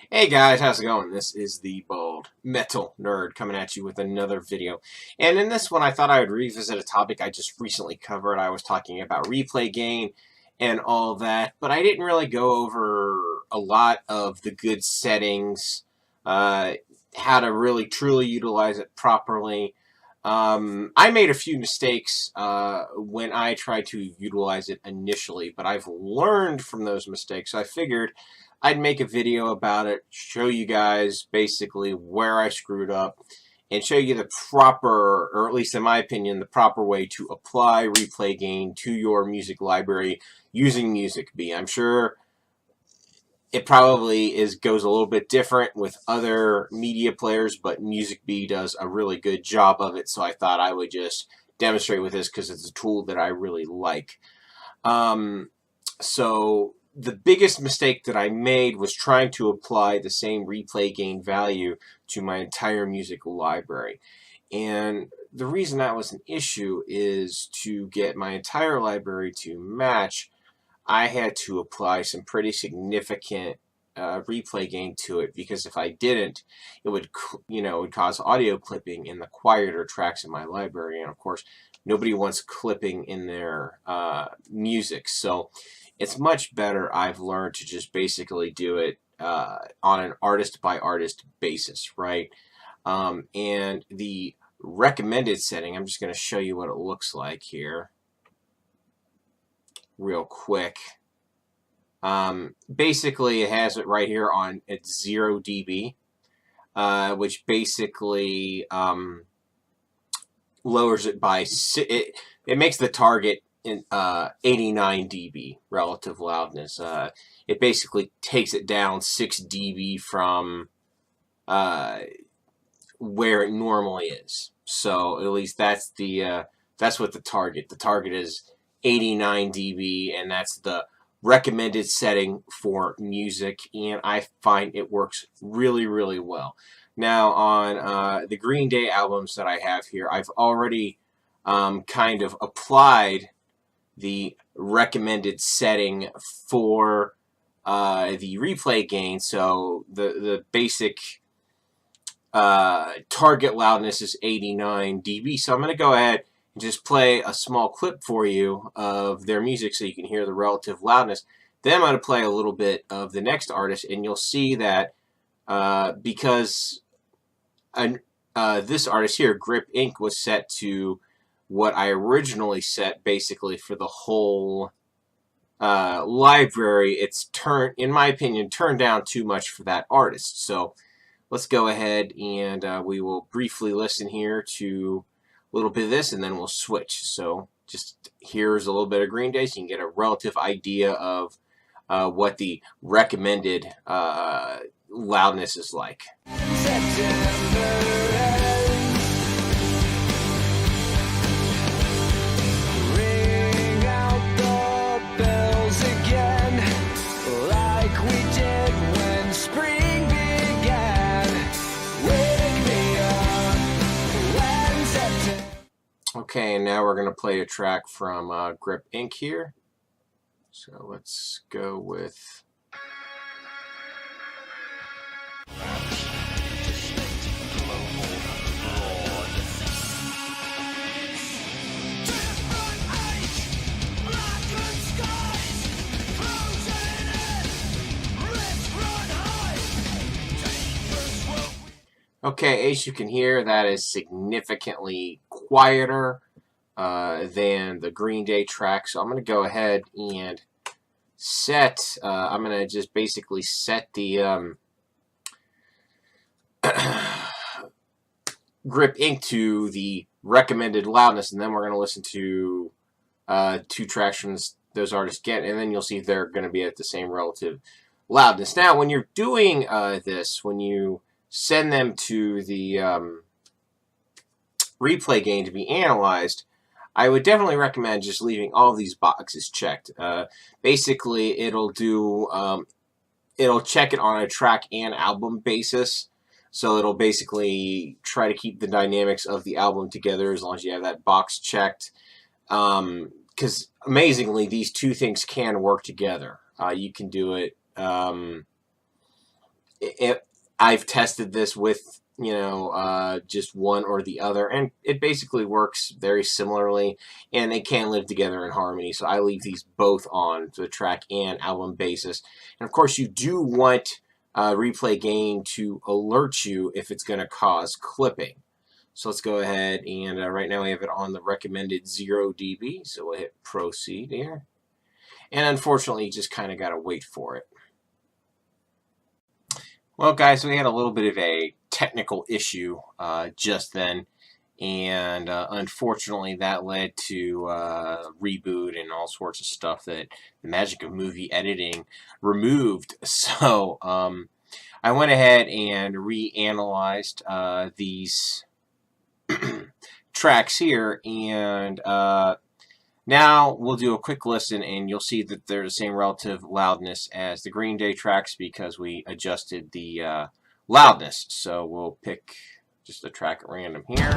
Hey guys, how's it going? This is the Bald Metal Nerd coming at you with another video. And in this one, I thought I would revisit a topic I just recently covered. I was talking about replay gain and all that, but I didn't really go over a lot of the good settings, how to really truly utilize it properly. I made a few mistakes when I tried to utilize it initially, but I've learned from those mistakes. So I figured I'd make a video about it, show you guys basically where I screwed up, and show you the proper, or at least in my opinion, the proper way to apply replay gain to your music library using Musicbee. I'm sure it probably goes a little bit different with other media players, but Musicbee does a really good job of it, so I thought I would just demonstrate with this because it's a tool that I really like. So the biggest mistake that I made was trying to apply the same replay gain value to my entire music library. And the reason that was an issue is to get my entire library to match, I had to apply some pretty significant replay gain to it, because if I didn't, it would, it would cause audio clipping in the quieter tracks in my library. And of course, nobody wants clipping in their music. So it's much better, I've learned, to just basically do it on an artist by artist basis, right? And the recommended setting, I'm just going to show you what it looks like here real quick. Basically, it has it right here on at 0 dB, which basically lowers it by it makes the target in 89 dB relative loudness. It basically takes it down 6 dB from where it normally is. So at least that's what the target. The target is 89 dB, and that's the recommended setting for music, and I find it works really, really well. Now, on the Green Day albums that I have here, I've already kind of applied the recommended setting for the replay gain. So the basic target loudness is 89 dB. So I'm going to go ahead and just play a small clip for you of their music so you can hear the relative loudness. Then I'm going to play a little bit of the next artist, and you'll see that because this artist here, Grip Inc., was set to what I originally set basically for the whole library, it's in my opinion, turned down too much for that artist. So let's go ahead and we will briefly listen here to a little bit of this, and then we'll switch. So just here's a little bit of Green Day so you can get a relative idea of what the recommended loudness is like. Okay, and now we're going to play a track from Grip Inc. here. So let's go with... Okay, as you can hear, that is significantly quieter than the Green Day track. So I'm going to go ahead and set, I'm going to just basically set the Grip Inc. to the recommended loudness, and then we're going to listen to 2 tracks from those artists again, and then you'll see they're going to be at the same relative loudness. Now, when you're doing this, when you send them to the replay gain to be analyzed, I would definitely recommend just leaving all of these boxes checked. Basically, it'll check it on a track and album basis. So it'll basically try to keep the dynamics of the album together as long as you have that box checked. Because amazingly, these two things can work together. You can do it. I've tested this with, just one or the other, and it basically works very similarly, and they can live together in harmony. So I leave these both on the track and album basis. And of course, you do want replay gain to alert you if it's going to cause clipping. So let's go ahead, and right now we have it on the recommended 0 dB. So we'll hit proceed here. And unfortunately, you just kind of got to wait for it. Well, guys, we had a little bit of a technical issue just then, and unfortunately that led to reboot and all sorts of stuff that the magic of movie editing removed. So I went ahead and reanalyzed these tracks here, and now we'll do a quick listen, and you'll see that they're the same relative loudness as the Green Day tracks because we adjusted the loudness. So we'll pick just a track at random here.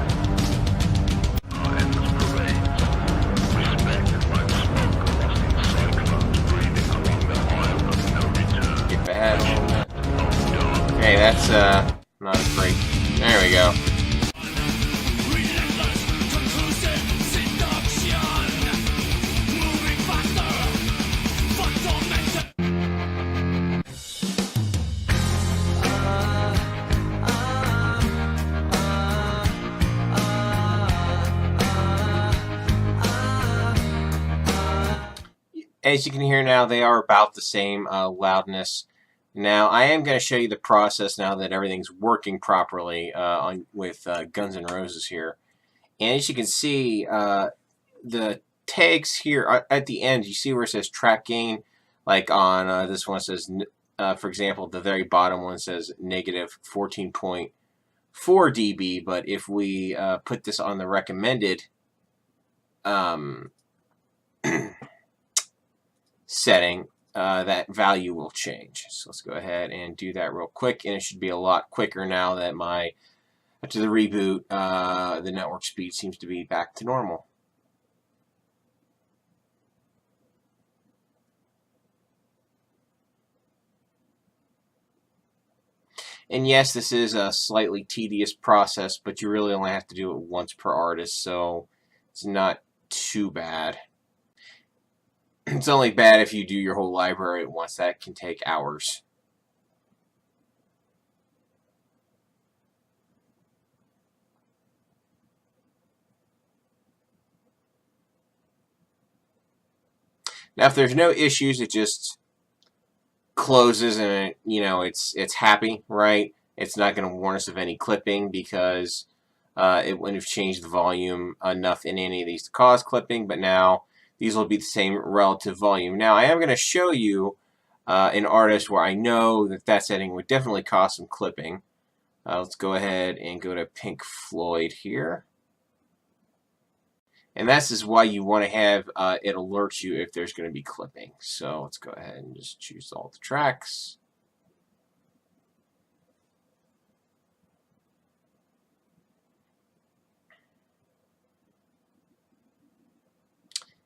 Skip ahead a little bit. Okay, that's not great. There we go. As you can hear now, they are about the same loudness. Now, I am going to show you the process now that everything's working properly with Guns N' Roses here. And as you can see, the tags here at the end, you see where it says track gain. Like on this one, it says, for example, the very bottom one says negative 14.4 dB. But if we put this on the recommended setting, that value will change. So let's go ahead and do that real quick, and it should be a lot quicker now that after the reboot, the network speed seems to be back to normal. And yes, this is a slightly tedious process, but you really only have to do it once per artist, so it's not too bad. It's only bad if you do your whole library at once. That can take hours. Now, if there's no issues, it just closes and it's happy, right? It's not going to warn us of any clipping because it wouldn't have changed the volume enough in any of these to cause clipping, but now these will be the same relative volume. Now, I am going to show you an artist where I know that setting would definitely cause some clipping. Let's go ahead and go to Pink Floyd here. And this is why you want to have it alert you if there's going to be clipping. So let's go ahead and just choose all the tracks.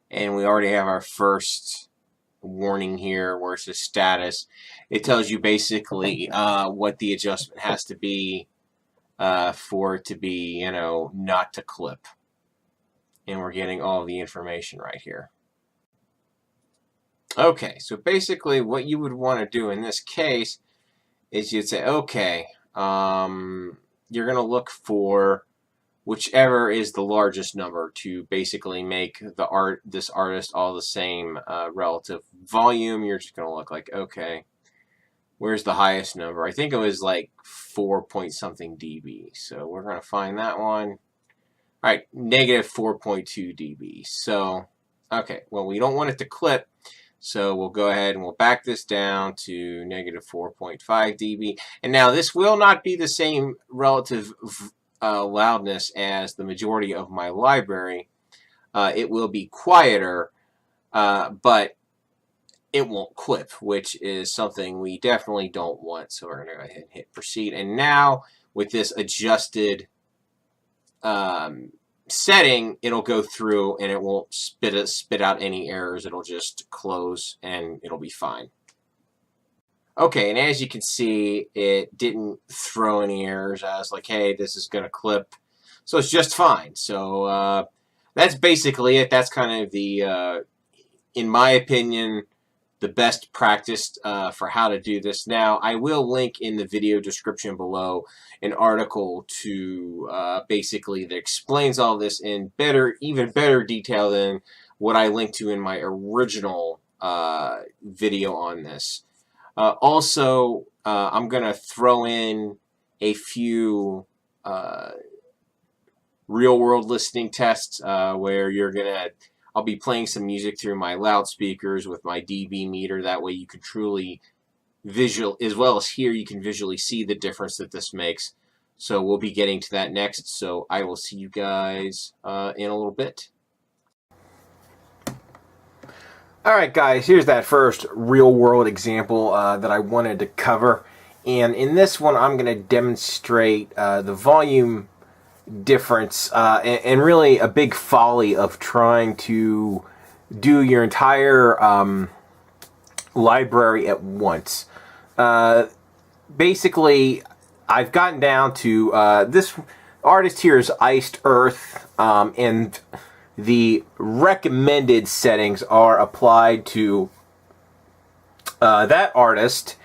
And we already have our first warning here where it says status. It tells you basically what the adjustment has to be for it to be, not to clip. And we're getting all the information right here. Okay, so basically what you would want to do in this case is you'd say, okay, you're going to look for whichever is the largest number to basically make this artist all the same relative volume. You're just going to look like, okay, where's the highest number? I think it was like 4 point something dB. So we're going to find that one. All right, negative 4.2 dB. So, okay, well, we don't want it to clip. So we'll go ahead and we'll back this down to negative 4.5 dB. And now this will not be the same relative loudness as the majority of my library. It will be quieter, but it won't clip, which is something we definitely don't want. So we're going to go ahead and hit proceed. And now with this adjusted setting, it'll go through and it won't spit out any errors. It'll just close and it'll be fine. Okay, and as you can see, it didn't throw any errors. I was like, hey, this is going to clip. So it's just fine. So that's basically it. That's kind of the, in my opinion, the best practice for how to do this. Now, I will link in the video description below an article to basically that explains all this in even better detail than what I linked to in my original video on this. Also, I'm going to throw in a few real-world listening tests where I'll be playing some music through my loudspeakers with my dB meter. That way you can truly as well as here, you can visually see the difference that this makes. So we'll be getting to that next. So I will see you guys in a little bit. Alright guys, here's that first real-world example that I wanted to cover. And in this one, I'm going to demonstrate the volume difference and really a big folly of trying to do your entire library at once. Basically, I've gotten down to this artist here is Iced Earth, and the recommended settings are applied to that artist,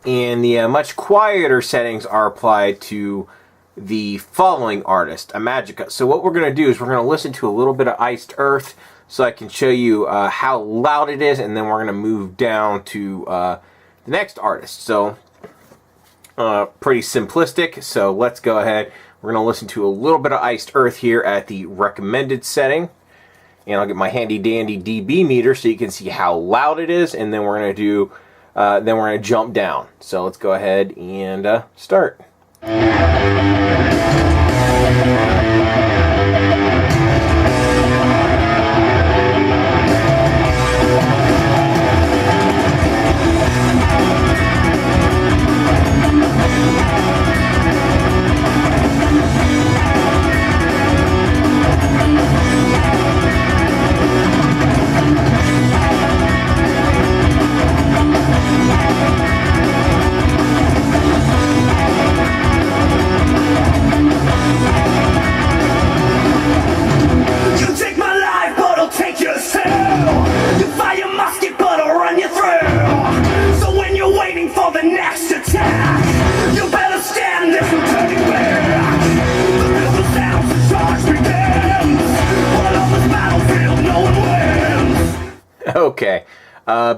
and the much quieter settings are applied to the following artist, Imagica. So what we're going to do is we're going to listen to a little bit of Iced Earth so I can show you how loud it is, and then we're going to move down to the next artist. So pretty simplistic, so let's go ahead. We're going to listen to a little bit of Iced Earth here at the recommended setting. And I'll get my handy dandy dB meter so you can see how loud it is, and then we're going to do, then we're going to jump down. So let's go ahead and start. Okay,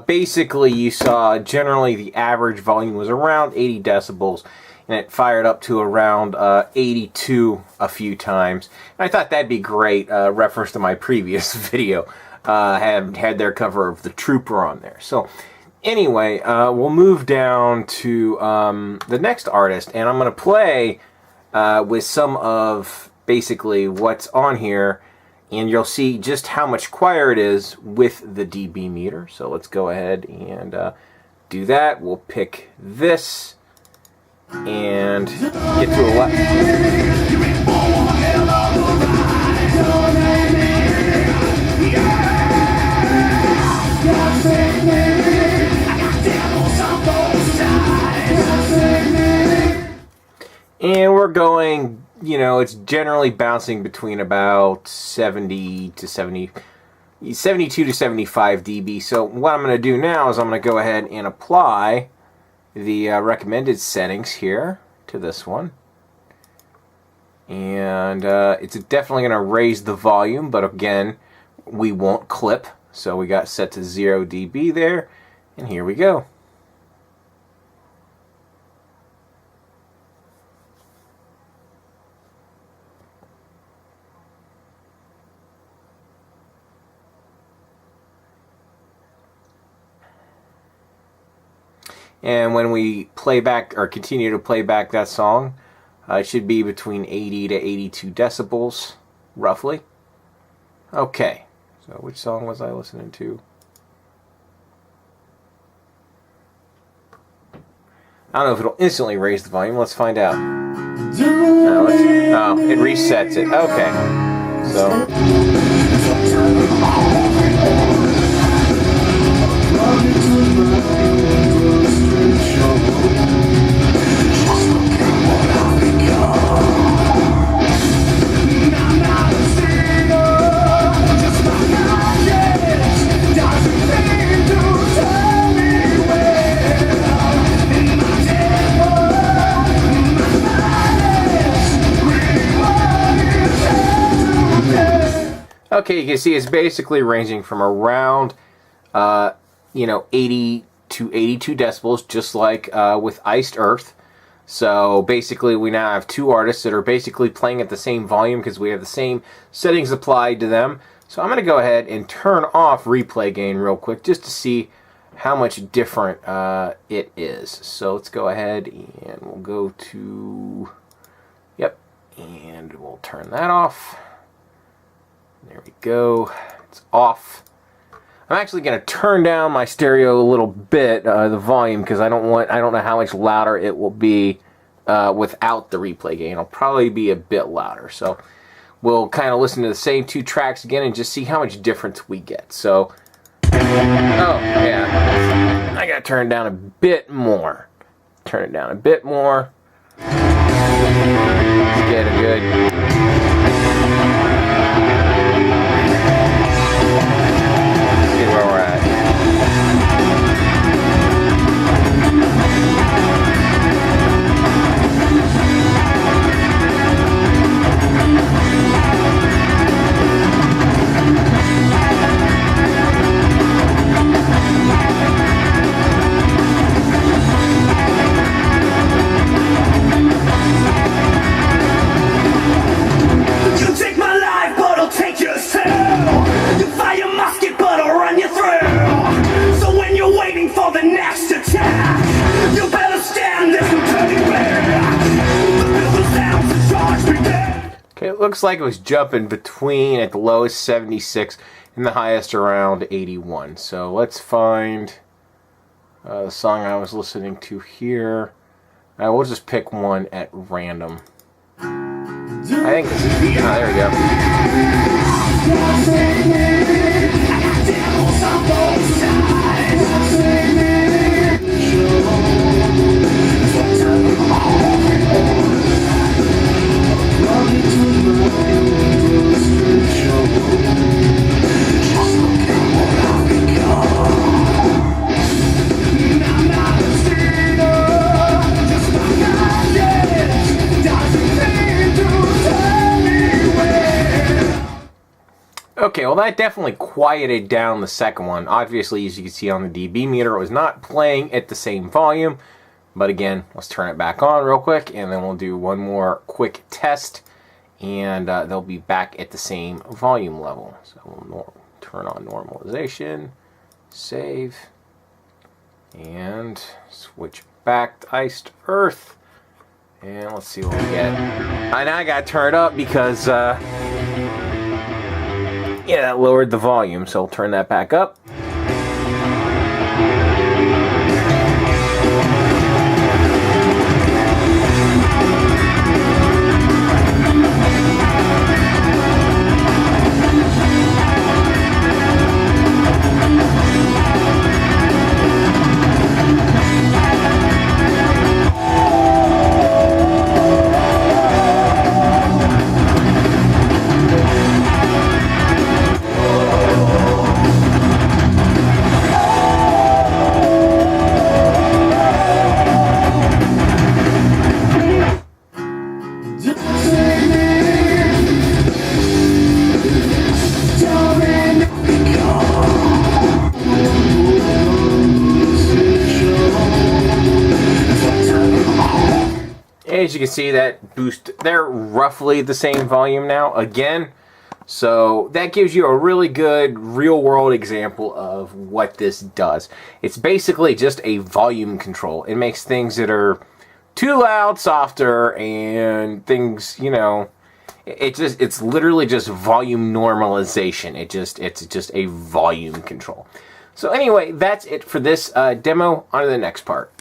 basically you saw generally the average volume was around 80 decibels, and it fired up to around 82 a few times. And I thought that'd be great, reference to my previous video, had their cover of the Trooper on there. So anyway, we'll move down to the next artist, and I'm going to play with some of basically what's on here, and you'll see just how much quieter it is with the dB meter. So let's go ahead and do that. We'll pick this and get to a lot. And we're going, you know, it's generally bouncing between about 72 to 75 dB. So what I'm going to do now is I'm going to go ahead and apply the recommended settings here to this one. And it's definitely going to raise the volume, but again, we won't clip. So we got set to 0 dB there, and here we go. And when we play back or continue to play back that song, it should be between 80 to 82 decibels, roughly. Okay, so which song was I listening to? I don't know if it'll instantly raise the volume. Let's find out. Oh, it resets it. Okay, so. Okay, you can see it's basically ranging from around, 80 to 82 decibels, just like with Iced Earth. So basically we now have two artists that are basically playing at the same volume because we have the same settings applied to them. So I'm going to go ahead and turn off replay gain real quick just to see how much different it is. So let's go ahead and we'll go to, yep, and we'll turn that off. There we go. It's off. I'm actually going to turn down my stereo a little bit, the volume, because I don't know how much louder it will be without the replay gain. It'll probably be a bit louder. So we'll kind of listen to the same two tracks again and just see how much difference we get. So, oh yeah, I got to turn it down a bit more. Turn it down a bit more. Let's get a good. Where we're at. You take my life, but I'll take yours too. You fire a musket, but I'll run you through. So when you're waiting for the next attack, you better stand, there's no turning back. The building's down, so charge me back. Okay, it looks like it was jumping between at the lowest 76 and the highest around 81. So let's find the song I was listening to here. We'll just pick one at random. I think this is, there we go. Okay, well that definitely quieted down the second one. Obviously, as you can see on the dB meter, it was not playing at the same volume. But again, let's turn it back on real quick, and then we'll do one more quick test, and they'll be back at the same volume level. So we'll turn on normalization, save, and switch back to Iced Earth. And let's see what we get. And I got turned up because... yeah, that lowered the volume, so I'll turn that back up. As you can see, that boost, they're roughly the same volume now again. So that gives you a really good real world example of what this does. It's basically just a volume control. It makes things that are too loud softer, and things, you know, it's literally just volume normalization. It's just a volume control. So anyway, that's it for this demo. On to the next part.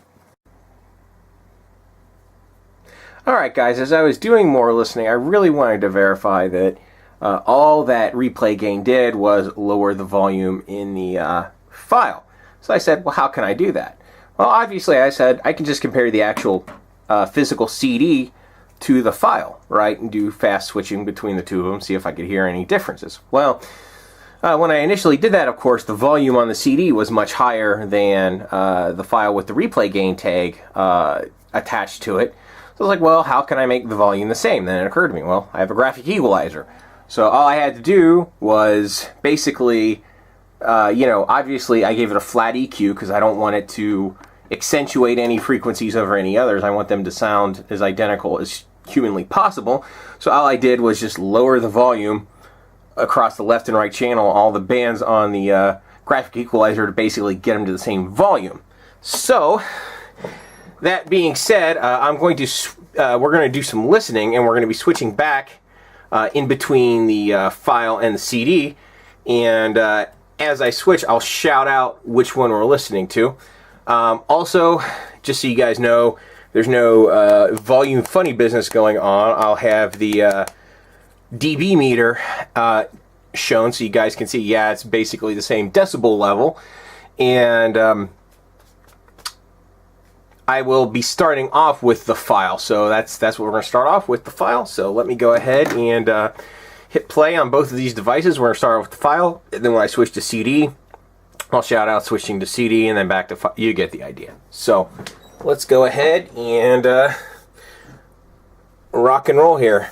Alright guys, as I was doing more listening, I really wanted to verify that all that replay gain did was lower the volume in the file. So I said, well, how can I do that? Well, obviously I said I can just compare the actual physical CD to the file, right? And do fast switching between the two of them, see if I could hear any differences. Well, when I initially did that, of course, the volume on the CD was much higher than the file with the replay gain tag attached to it. So I was like, well, how can I make the volume the same? Then it occurred to me, well, I have a graphic equalizer. So all I had to do was basically, obviously I gave it a flat EQ because I don't want it to accentuate any frequencies over any others. I want them to sound as identical as humanly possible. So all I did was just lower the volume across the left and right channel, all the bands on the graphic equalizer, to basically get them to the same volume. So that being said, we're going to do some listening, and we're going to be switching back in between the file and the CD. And as I switch, I'll shout out which one we're listening to. Also, just so you guys know, there's no volume funny business going on. I'll have the dB meter shown so you guys can see, yeah, it's basically the same decibel level. And I will be starting off with the file. So that's what we're going to start off with, the file. So let me go ahead and hit play on both of these devices. We're going to start off with the file, and then when I switch to CD, I'll shout out switching to CD, and then back to file. You get the idea. So let's go ahead and rock and roll here.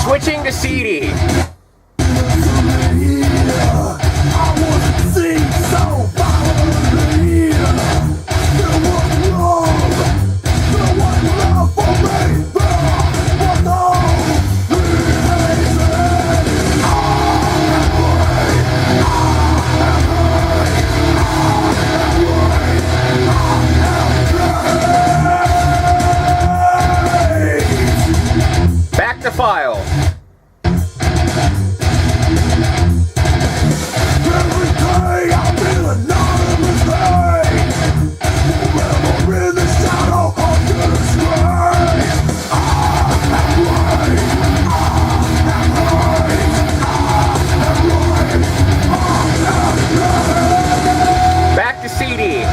Switching to CD. Back to file. Back to CD.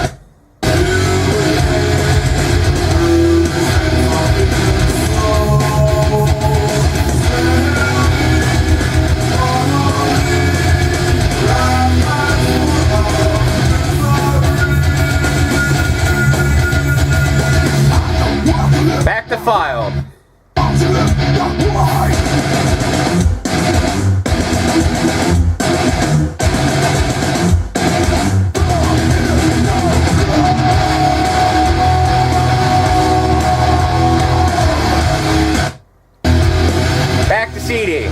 Back to file. Back to CD.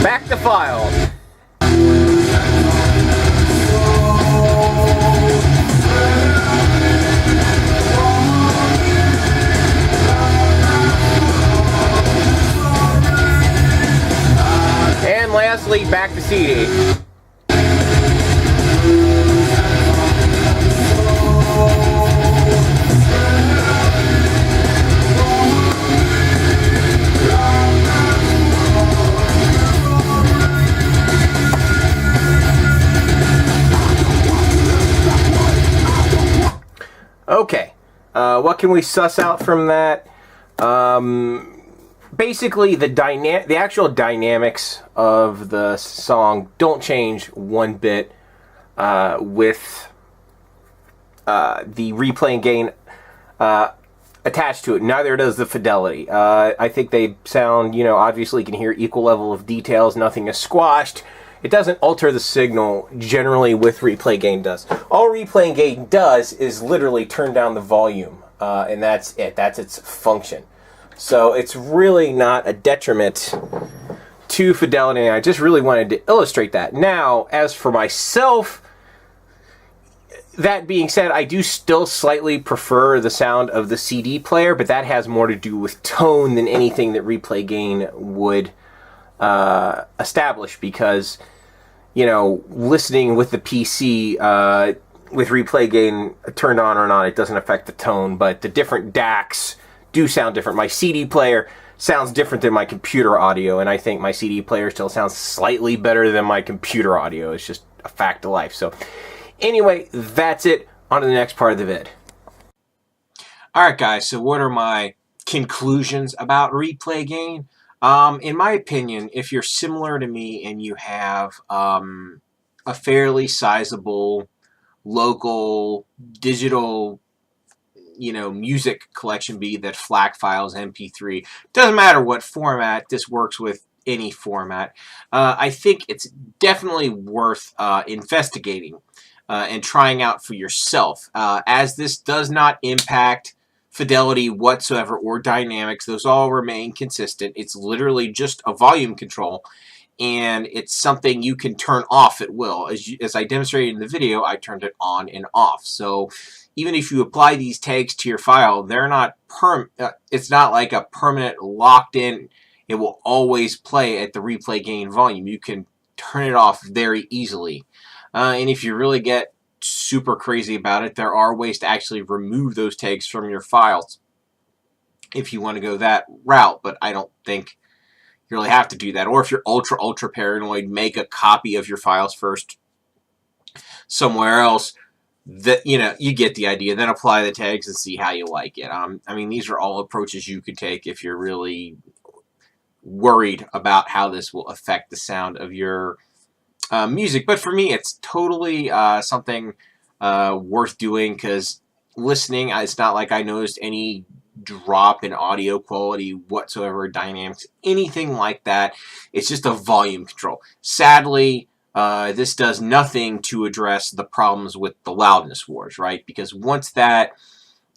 Back to file. And lastly, back to CD. Okay, what can we suss out from that? Basically, the actual dynamics of the song don't change one bit with the replaying gain attached to it. Neither does the fidelity. I think they sound, obviously you can hear equal level of details. Nothing is squashed. It doesn't alter the signal generally with replay gain does. All replay gain does is literally turn down the volume, and that's it. That's its function. So it's really not a detriment to fidelity. I just really wanted to illustrate that. Now, as for myself, that being said, I do still slightly prefer the sound of the CD player, but that has more to do with tone than anything that replay gain would establish, because, you know, listening with the PC with replay gain turned on or not, it doesn't affect the tone, but the different DACs do sound different. My CD player sounds different than my computer audio, and I think my CD player still sounds slightly better than my computer audio. It's just a fact of life. So anyway, that's it. On to the next part of the vid. Alright guys, so what are my conclusions about replay gain? In my opinion, if you're similar to me and you have a fairly sizable local digital, you know, music collection, be that FLAC files, MP3, doesn't matter what format, this works with any format. I think it's definitely worth investigating and trying out for yourself, as this does not impact fidelity whatsoever or dynamics. Those all remain consistent. It's literally just a volume control, and it's something you can turn off at will. As I demonstrated in the video, I turned it on and off. So even if you apply these tags to your file, they're not it's not like a permanent locked in. It will always play at the replay gain volume. You can turn it off very easily. And if you really get super crazy about it, there are ways to actually remove those tags from your files if you want to go that route, but I don't think you really have to do that. Or if you're ultra paranoid, make a copy of your files first somewhere else. That, you know, you get the idea. Then apply the tags and see how you like it. I mean, these are all approaches you could take if you're really worried about how this will affect the sound of your music. But for me, it's totally something worth doing, because listening, it's not like I noticed any drop in audio quality whatsoever, dynamics, anything like that. It's just a volume control. Sadly, this does nothing to address the problems with the loudness wars, right? Because once that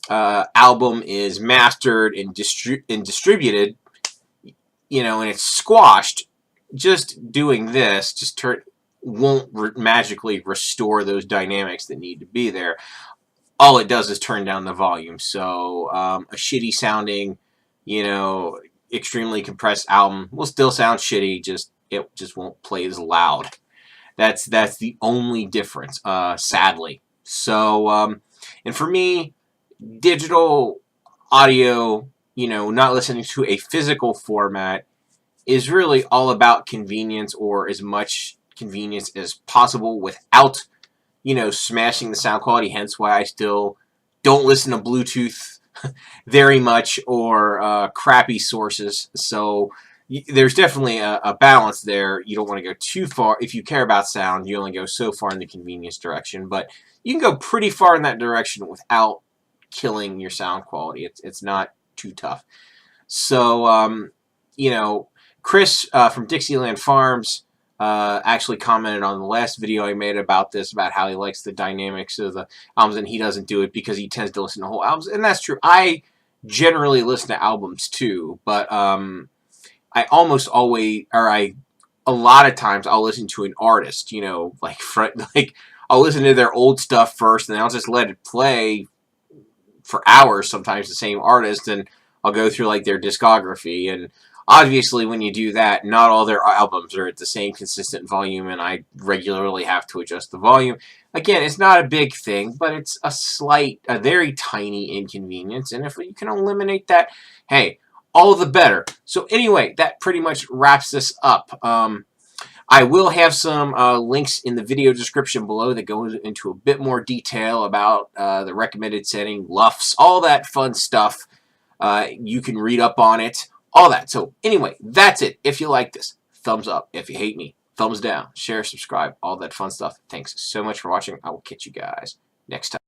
album is mastered and distributed, you know, and it's squashed, just doing this just won't magically restore those dynamics that need to be there. All it does is turn down the volume. So a shitty sounding, you know, extremely compressed album will still sound shitty, it just won't play as loud. That's the only difference, sadly. So, and for me, digital audio, you know, not listening to a physical format, is really all about convenience, or as much convenience as possible without, you know, smashing the sound quality. Hence why I still don't listen to Bluetooth very much, or crappy sources. So there's definitely a balance there. You don't want to go too far. If you care about sound, you only go so far in the convenience direction, but you can go pretty far in that direction without killing your sound quality. It's not too tough. So, you know, Chris from Dixieland Farms actually commented on the last video I made about this, about how he likes the dynamics of the albums, and he doesn't do it because he tends to listen to whole albums, and that's true. I generally listen to albums too, but I almost always, or a lot of times, I'll listen to an artist, you know, like I'll listen to their old stuff first, and then I'll just let it play for hours, sometimes the same artist, and I'll go through like their discography. And obviously when you do that, not all their albums are at the same consistent volume, and I regularly have to adjust the volume. Again, it's not a big thing, but it's a very tiny inconvenience, and if you can eliminate that, hey, all the better. So anyway, that pretty much wraps this up. I will have some links in the video description below that go into a bit more detail about the recommended setting, LUFS, all that fun stuff. You can read up on it, all that. So anyway, that's it. If you like this, thumbs up. If you hate me, thumbs down. Share, subscribe, all that fun stuff. Thanks so much for watching. I will catch you guys next time.